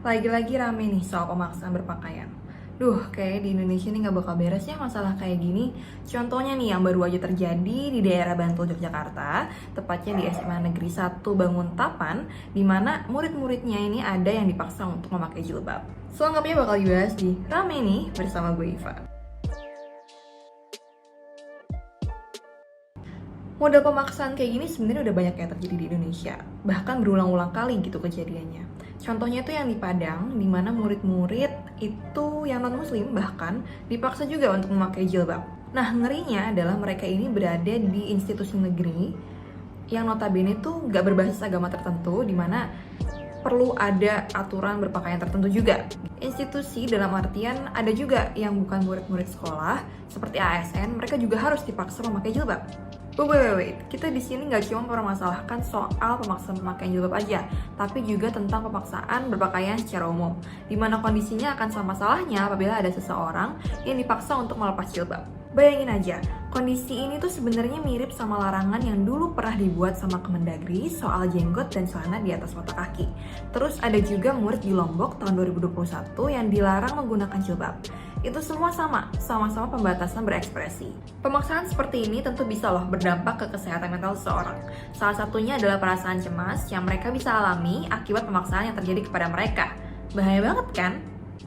Lagi-lagi rame nih soal pemaksaan berpakaian. Kayak di Indonesia nih nggak bakal beres ya masalah kayak gini. Contohnya nih yang baru aja terjadi di daerah Bantul, Yogyakarta, tepatnya di SMA Negeri 1 Banguntapan, di mana murid-muridnya ini ada yang dipaksa untuk memakai jilbab. Selengkapnya bakal dibahas di Rame nih bersama gue Iva. Model pemaksaan kayak gini sebenarnya udah banyak yang terjadi di Indonesia, bahkan berulang-ulang kali gitu kejadiannya. Contohnya itu yang di Padang, di mana murid-murid itu yang non-muslim bahkan dipaksa juga untuk memakai jilbab. Nah, ngerinya adalah mereka ini berada di institusi negeri yang notabene tuh gak berbasis agama tertentu, di mana perlu ada aturan berpakaian tertentu juga. Institusi dalam artian ada juga yang bukan murid-murid sekolah, seperti ASN, mereka juga harus dipaksa memakai jilbab. Wait. Kita di sini nggak cuma mempermasalahkan soal pemaksaan pemakaian jilbab aja, tapi juga tentang pemaksaan berpakaian secara umum, di mana kondisinya akan sama salahnya apabila ada seseorang yang dipaksa untuk melepas jilbab. Bayangin aja, kondisi ini tuh sebenarnya mirip sama larangan yang dulu pernah dibuat sama Kemendagri soal jenggot dan celana di atas mata kaki. Terus ada juga murid di Lombok tahun 2021 yang dilarang menggunakan jilbab. Itu semua sama-sama pembatasan berekspresi. Pemaksaan seperti ini tentu bisa loh berdampak ke kesehatan mental seseorang. Salah satunya adalah perasaan cemas yang mereka bisa alami akibat pemaksaan yang terjadi kepada mereka. Bahaya banget kan?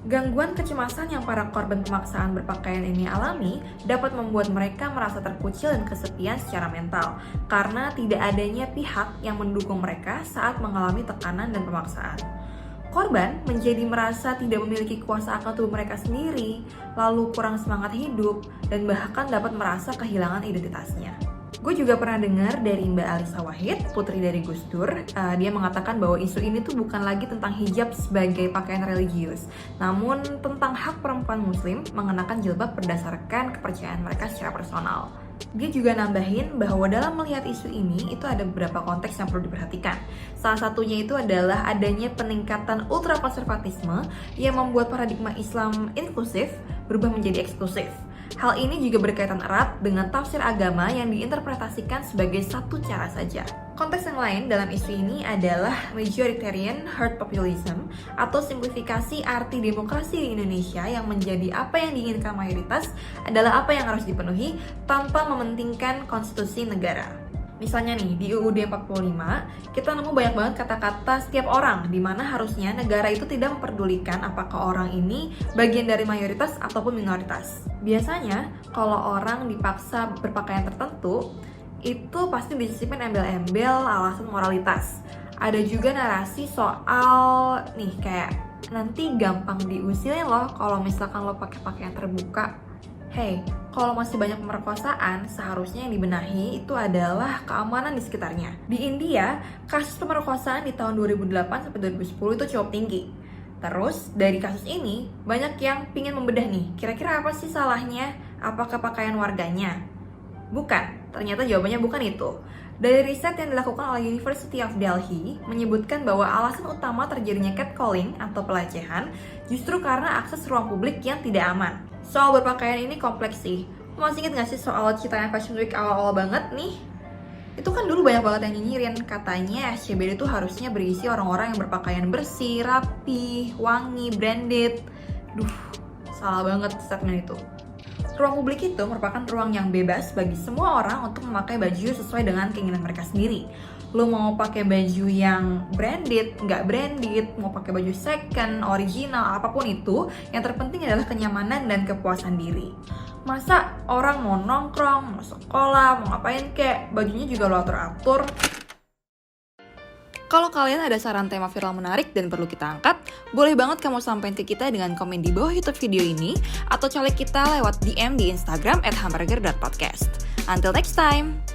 Gangguan kecemasan yang para korban pemaksaan berpakaian ini alami dapat membuat mereka merasa terkucil dan kesepian secara mental karena tidak adanya pihak yang mendukung mereka saat mengalami tekanan dan pemaksaan. Korban menjadi merasa tidak memiliki kuasa akan tubuh mereka sendiri, lalu kurang semangat hidup, dan bahkan dapat merasa kehilangan identitasnya. Gue juga pernah dengar dari Mbak Alisa Wahid, putri dari Gus Dur, dia mengatakan bahwa isu ini tuh bukan lagi tentang hijab sebagai pakaian religius, namun tentang hak perempuan muslim mengenakan jilbab berdasarkan kepercayaan mereka secara personal. Dia juga nambahin bahwa dalam melihat isu ini itu ada beberapa konteks yang perlu diperhatikan. Salah satunya itu adalah adanya peningkatan ultrakonservatisme yang membuat paradigma Islam inklusif berubah menjadi eksklusif. Hal ini juga berkaitan erat dengan tafsir agama yang diinterpretasikan sebagai satu cara saja. Konteks yang lain dalam isu ini adalah majoritarian herd populism atau simplifikasi arti demokrasi di Indonesia yang menjadi apa yang diinginkan mayoritas adalah apa yang harus dipenuhi tanpa mementingkan konstitusi negara. Misalnya nih, di UUD 45, kita nemu banyak banget kata-kata setiap orang, di mana harusnya negara itu tidak memperdulikan apakah orang ini bagian dari mayoritas ataupun minoritas. Biasanya, kalau orang dipaksa berpakaian tertentu, itu pasti disisipin embel-embel alasan moralitas. Ada juga narasi soal, nih kayak, nanti gampang diusilin loh kalau misalkan lo pakai pakaian terbuka. Hey, kalau masih banyak pemerkosaan, seharusnya yang dibenahi itu adalah keamanan di sekitarnya. Di India, kasus pemerkosaan di tahun 2008 sampai 2010 itu cukup tinggi. Terus, dari kasus ini, banyak yang pingin membedah nih, kira-kira apa sih salahnya? Apakah pakaian warganya? Bukan, ternyata jawabannya bukan itu. Dari riset yang dilakukan oleh University of Delhi, menyebutkan bahwa alasan utama terjadinya catcalling atau pelecehan justru karena akses ruang publik yang tidak aman. Soal berpakaian ini kompleks sih. Masih inget gak sih soal ceritanya Fashion Week awal-awal banget nih? Itu kan dulu banyak banget yang nyinyirin, katanya SCBD itu harusnya berisi orang-orang yang berpakaian bersih, rapi, wangi, branded. Salah banget statement itu. Ruang publik itu merupakan ruang yang bebas bagi semua orang untuk memakai baju sesuai dengan keinginan mereka sendiri. Lo mau pakai baju yang branded, nggak branded, mau pakai baju second, original, apapun itu, yang terpenting adalah kenyamanan dan kepuasan diri. Masa orang mau nongkrong, mau sekolah, mau ngapain kek, bajunya juga lo atur-atur. Kalau kalian ada saran tema viral menarik dan perlu kita angkat, boleh banget kamu sampaikan ke kita dengan komen di bawah YouTube video ini, atau colek kita lewat DM di Instagram @hamburger.podcast. Until next time!